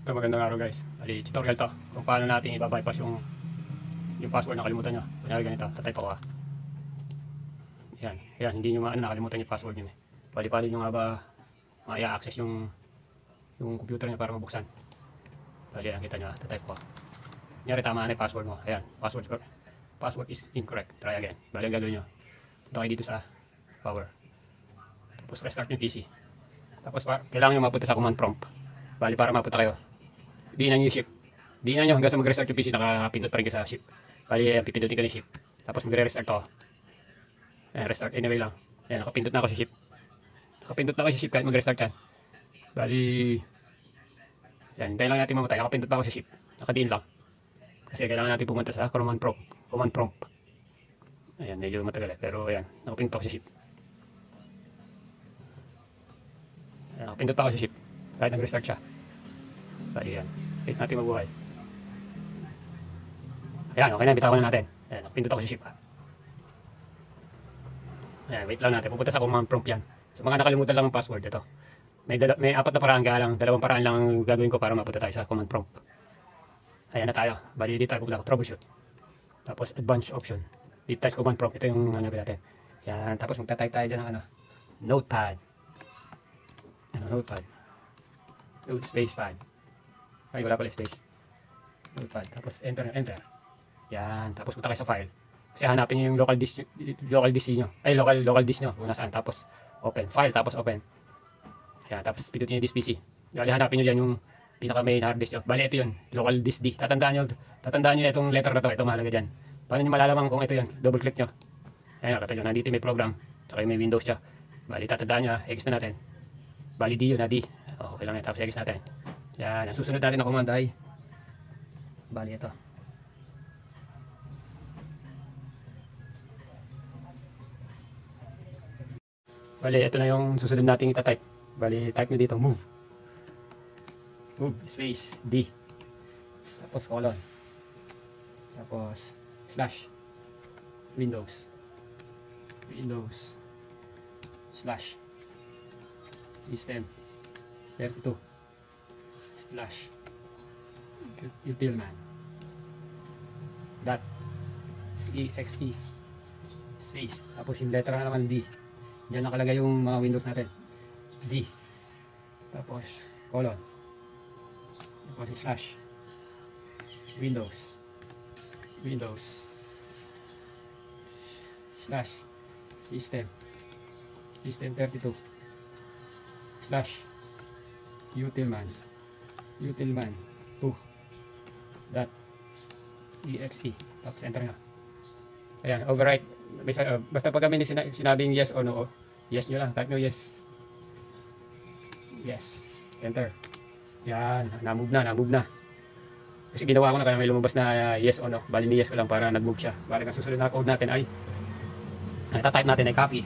Ito, magandang araw guys. Ali, tutorial to kung paano natin i-bypass yung password na kalimutan nyo. Kunyari ganito, tatype ako yan, hindi nyo nakalimutan yung password nyo Pali-pali nyo nga ba ma-access yung computer nyo para mabuksan. Bali yan, kita nyo, tatype ko. Kunyari tama na yung password mo. Ayan, password is incorrect. Try again. Bali ang gagawin nyo, punta kayo dito sa power. Tapos restart yung PC. Tapos kailangan nyo mapunta sa command prompt. Bali para mapunta kayo, diinan nyo yung shift. Diinan nyo hanggang sa mag-restart yung PC, nakapindot pa rin kayo sa shift. Bali, pipindutin ko na yung shift. Tapos magre-restart to. Ayan, restart anyway lang. Ayan, nakapindot na ako sa shift. Nakapindot na ako sa shift kahit mag-restart yan. Bali, yan, hintayin lang natin mamatay. Nakapindot na ako sa shift. Nakadiin lang. Kasi kailangan natin pumunta sa command prompt. Ayan, medyo matagal pero ayan, nakapindot ako sa shift. Ayan, nakapindot ako sa shift. Kahit nag-restart siya. Bali yan. Wait natin mabuhay. Ayan, okay na. Bitawan na natin. Ayan, nakapindot ako sa shift. Ayan, wait lang natin. Pupunta sa command prompt yan. Sa mga nakalimutan lang ang password, ito. May apat na paraan kaya lang. Dalawang paraan lang ang gagawin ko para mapunta tayo sa command prompt. Ayan na tayo. Bali, dito tayo pupunta. Troubleshoot. Tapos, advanced option. Dito tayo sa command prompt. Ito yung natin. Yan. Tapos, magta-type tayo dyan ng notepad. Notepad. Space pad. Ay, wala pala space. Notepad. Tapos, enter. Yan. Tapos, punta kayo sa file. Kasi hanapin nyo yung local disk nyo. Ay, local disk nyo. Kung nasaan. Tapos, open. File. Tapos, open. Yan. Tapos, pindutin nyo disk PC. Bali, hanapin nyo yan yung pinaka main hard disk nyo. Bali, ito yun. Local disk D. Tatandaan nyo itong letter na to. Ito mahalaga dyan. Paano nyo malalaman kung ito yun? Double click nyo. Ayan, nakita nyo. Nandito may program. Saka may Windows siya. Bali, tatandaan nyo. X na natin. Bali, D yun. D. Okay lang yan. Tapos, X natin. Yan. Ang susunod natin na command ay bali, ito. Bali, ito na yung susunod nating itatype. Bali, type nyo dito, move space D, tapos colon, tapos slash Windows slash system 32 slash utilman dot exe space, tapos yung letra na naman D. Diyan nakalagay yung mga Windows natin. D. Tapos, colon. Tapos, slash. Windows. Slash. System 32. Slash. Utilman 2. Dot. exe. Tapos, enter na. Ayan, overwrite. Basta pag kami sinabing yes or no, yes nyo lang. Type nyo yes. Yes. Enter. Yan. Na-move na. Kasi ginawa ko na kaya may lumabas na yes or no. Bali ni yes ko lang para nag-move siya. Bali ang susunod na code natin ay type natin ay copy.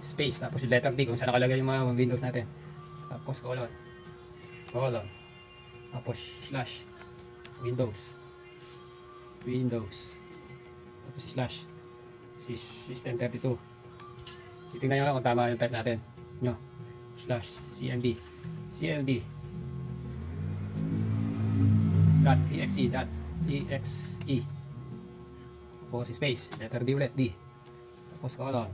Space. Tapos yung letter D kung saan nakalagay yung mga Windows natin. Tapos colon. Tapos slash. Windows. Tapos slash system 32. Titingnan nyo lang kung tama yung type natin nyo. Slash cmd .exe tapos space letter D ulit D, tapos colon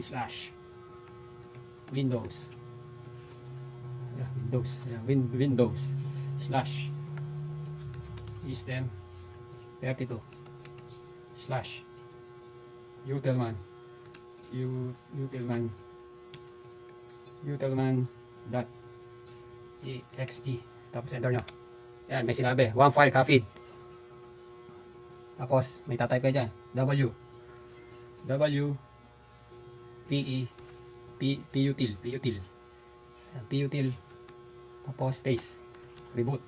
slash Windows slash system 32 slash utilman dot exe, tapos enter nyo. Yan, may sinabi one file copied. Tapos may tatype kayo dyan putil tapos space reboot,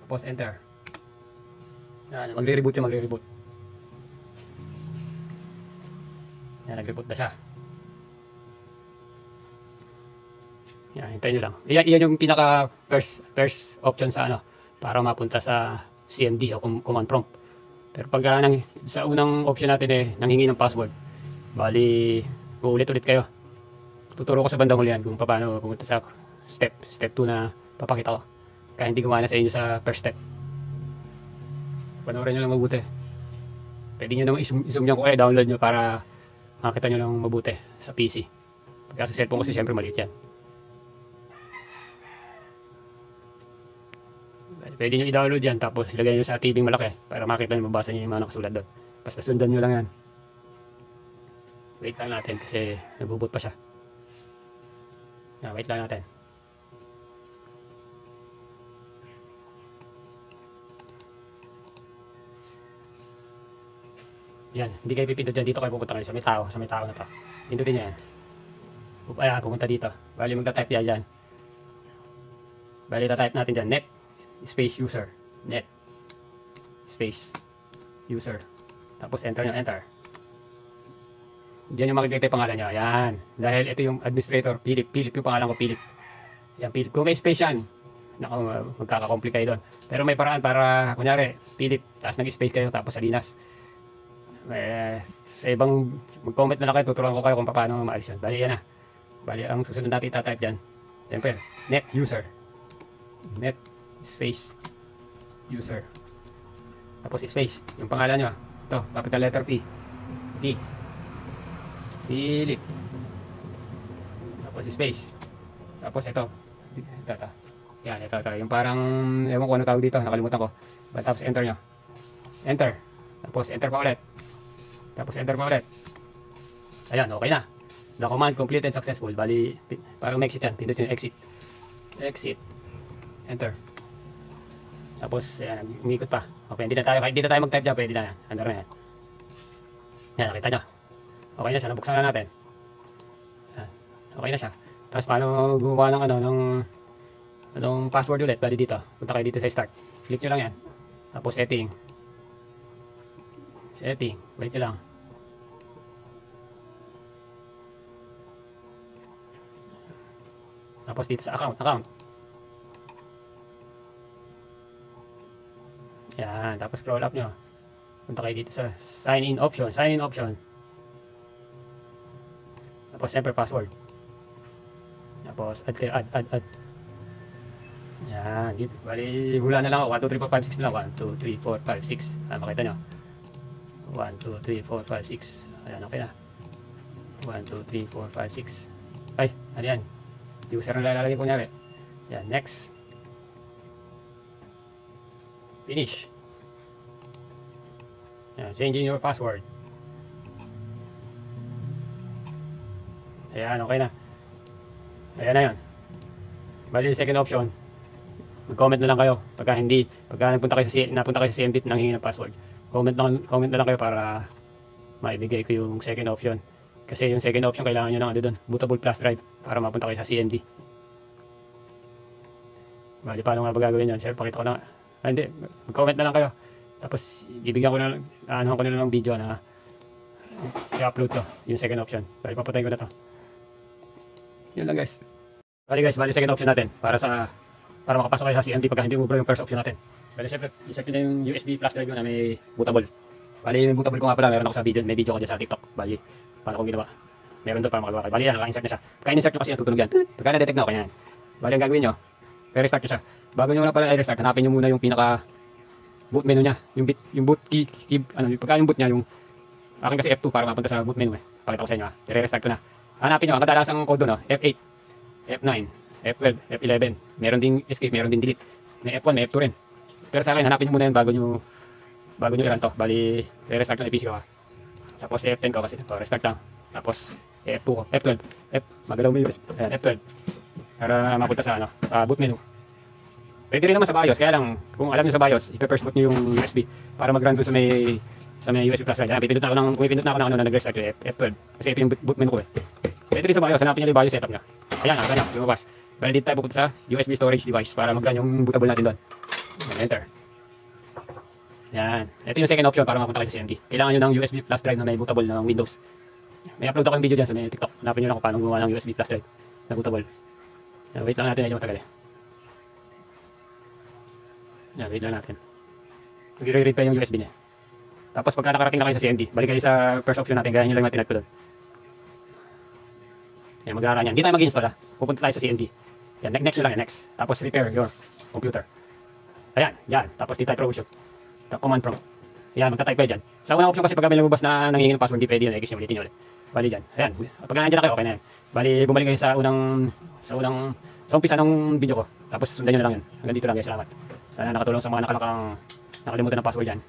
tapos enter. Yan, magre-reboot. Yan, nag-reboot na siya. Yan, hintayin nyo lang. Iyan yung pinaka first option sa para mapunta sa CMD o command prompt. Pero pag sa unang option natin nanghingi ng password, bali uulit-ulit kayo. tuturo ko sa bandang huli yan kung paano pumunta sa step 2 na papakita ko. Kaya hindi gumana sa inyo sa first step. Panoorin nyo lang mabuti. Pwede nyo naman i-zoom nyo kung kaya download nyo para makita nyo lang mabuti sa PC. Pagka sa cellphone kasi syempre maliit yan. Pwede nyo i-download yan tapos ilagay nyo sa TV malaki para makita nyo, mabasa nyo yung mga nakasulat doon. Basta sundan nyo lang yan. Wait lang natin kasi nagboot pa siya. Wait lang natin. Yan, hindi kayo pipindot dyan. Dito kayo pupunta kayo sa may tao na to. Pindutin nyo yan. Ayan, pumunta dito. Bali magta-type yan dyan. Bali ta-type natin dyan. Net space user. Net space user. Tapos enter nyo, enter. Diyan yung makikita yung pangalan nyo. Ayan. Dahil ito yung administrator, Philip. Philip yung pangalan ko, Philip. Yan, Philip. Kung may space yan, magkakakomplike kayo doon. Pero may paraan para, kunyari, Philip, tapos nag-space kayo, tapos Salinas. Sa ibang mag-comment na lang kayo, tuturuan ko kayo kung paano maalis yun. Bali yan na. Bali ang susunod natin itatype dyan. Siyempre, net user. Net space user. Tapos space. Yung pangalan nyo. Ito, capital letter P. P. Philip. Tapos space. Tapos ito. Ito. Yan, ito. Yung parang, ewan ko ano tawag dito. Nakalimutan ko. Tapos enter nyo. Enter. Tapos enter pa ulit. Tapos enter pa ulit. Ayan, okay na. The command completed successful. Bali, parang exit yan. Pindot yung exit. Exit. Enter. Tapos, ayan, umikot pa. Okay, hindi na tayo, kahit hindi na tayo mag-type dyan, pwede na yan. Under na yan. Yan, nakita nyo. Okay na siya, nabuksan na natin. Yan, okay na siya. Tapos, paano gumawa ng anong password ulit? Bali dito. Punta kayo dito sa start. Click nyo lang yan. Tapos, setting. Setting. Wait nyo lang. Tapos dito sa account. Yan, tapos scroll up nyo. Punta kayo dito sa sign in option. Tapos siyempre password. Tapos add. Yan, dito. Bali, hula na lang ako. 1, 2, 3, 4, 5, 6 na lang. 1, 2, 3, 4, 5, 6. Makita nyo. 1, 2, 3, 4, 5, 6. Ayan, okay na. 1, 2, 3, 4, 5, 6. Ay, ano yan? User na lalagay ko nyari. Yan, next. Finish. Yan, changing your password. Ayan, okay na. Ayan na yan. Bali, second option. Mag-comment na lang kayo. Pagka napunta kayo sa CMD nang hingi ng password. Comment na lang kayo para maibigay ko yung second option. Kasi yung second option kailangan nyo ng doon, bootable flash drive para mapunta kayo sa CMD. Bali, paano nga ba gagawin yan? Sir, pakita ko na. Hindi, mag-comment na lang kayo. Tapos, ibigyan ko na, anuhan ko na lang ng video na i-upload to, yung second option. Bali, papatayin ko na to. Yun lang guys. Bali second option natin para makapasok kayo sa CMD pagka hindi mo yung first option natin. Bali, syempre, isip nyo na yung USB flash drive na may bootable. Bali, yung bootable ko nga pala, meron ako sa video, may video ko dyan sa TikTok. Bali, paano kong ginawa? Meron doon para makagawa kayo. Bali, yan, naka-insert na siya. Pagka in-insert nyo kasi yan, tutunog yan. Pagka na-detect na, okay yan. Bali, ang gagawin nyo, i-restart nyo siya. Bago nyo na pala i-restart, hanapin nyo muna yung pinaka boot menu nya. Yung boot key, pagka yung boot nya, yung akin kasi F2 para mapunta sa boot menu eh. Pakita ko sa inyo ha. I-restart ko na. Hanapin nyo, ang kadalasang code doon, F8, F9, F12, F11. Meron ding escape, meron ding delete. May F1, may F2 rin. Pero sa akin, hanapin nyo muna yan bago nyo i-run to. Bali, i-restart ko na yung PC ko ha. Tapos F10 ko kasi, restart lang. Tapos F2 ko, F12, magalaw mo yung F12. Para mapunta sa boot menu. Pwede rin naman sa BIOS, kaya lang kung alam niyo sa BIOS, i-first boot niyo yung USB para mag-run doon sa may USB flash drive. Pipindot na ako ng na nag-restart yung F12 kasi ito yung boot menu ko eh. Pwede rin sa BIOS, hanapin niyo yung BIOS setup niya. Ayan na, ganyan, lumabas. Bali dito tayo pupunta sa USB storage device para mag-run yung bootable natin doon. Enter. Yan. Ito yung second option para mapunta kayo sa CMD. Kailangan nyo ng USB flash drive na may bootable ng Windows. May upload ako ng video dyan sa may TikTok. Hanapin nyo lang kung paano gumawa ng USB flash drive na bootable. Wait lang natin, medyo matagal eh. Wait lang natin. Mag-read pa yung USB niya. Tapos pagka nakarating na kayo sa CMD, balik kayo sa first option natin, gaya nyo lang natin tinat ko doon. Yan, magrarun yan. Hindi tayo mag-install ha. Pupunta tayo sa CMD. Yan, next nyo lang yan, next. Tapos repair your computer. Ayan, yan. Tapos dito tayo troubleshoot. Command prompt. Ayan, magta-type kayo dyan. Sa unang option kasi pag may lumabas na nangihingi ng password, hindi pwede yun. X yung ulitin nyo ulit. Bali dyan. Ayan, pag nandiyan na kayo, okay na yan. Bali, bumalik kayo sa umpisa ng video ko. Tapos sundan nyo na lang yun. Hanggang dito lang guys, salamat. Sana nakatulong sa mga nakalimutan ng password dyan.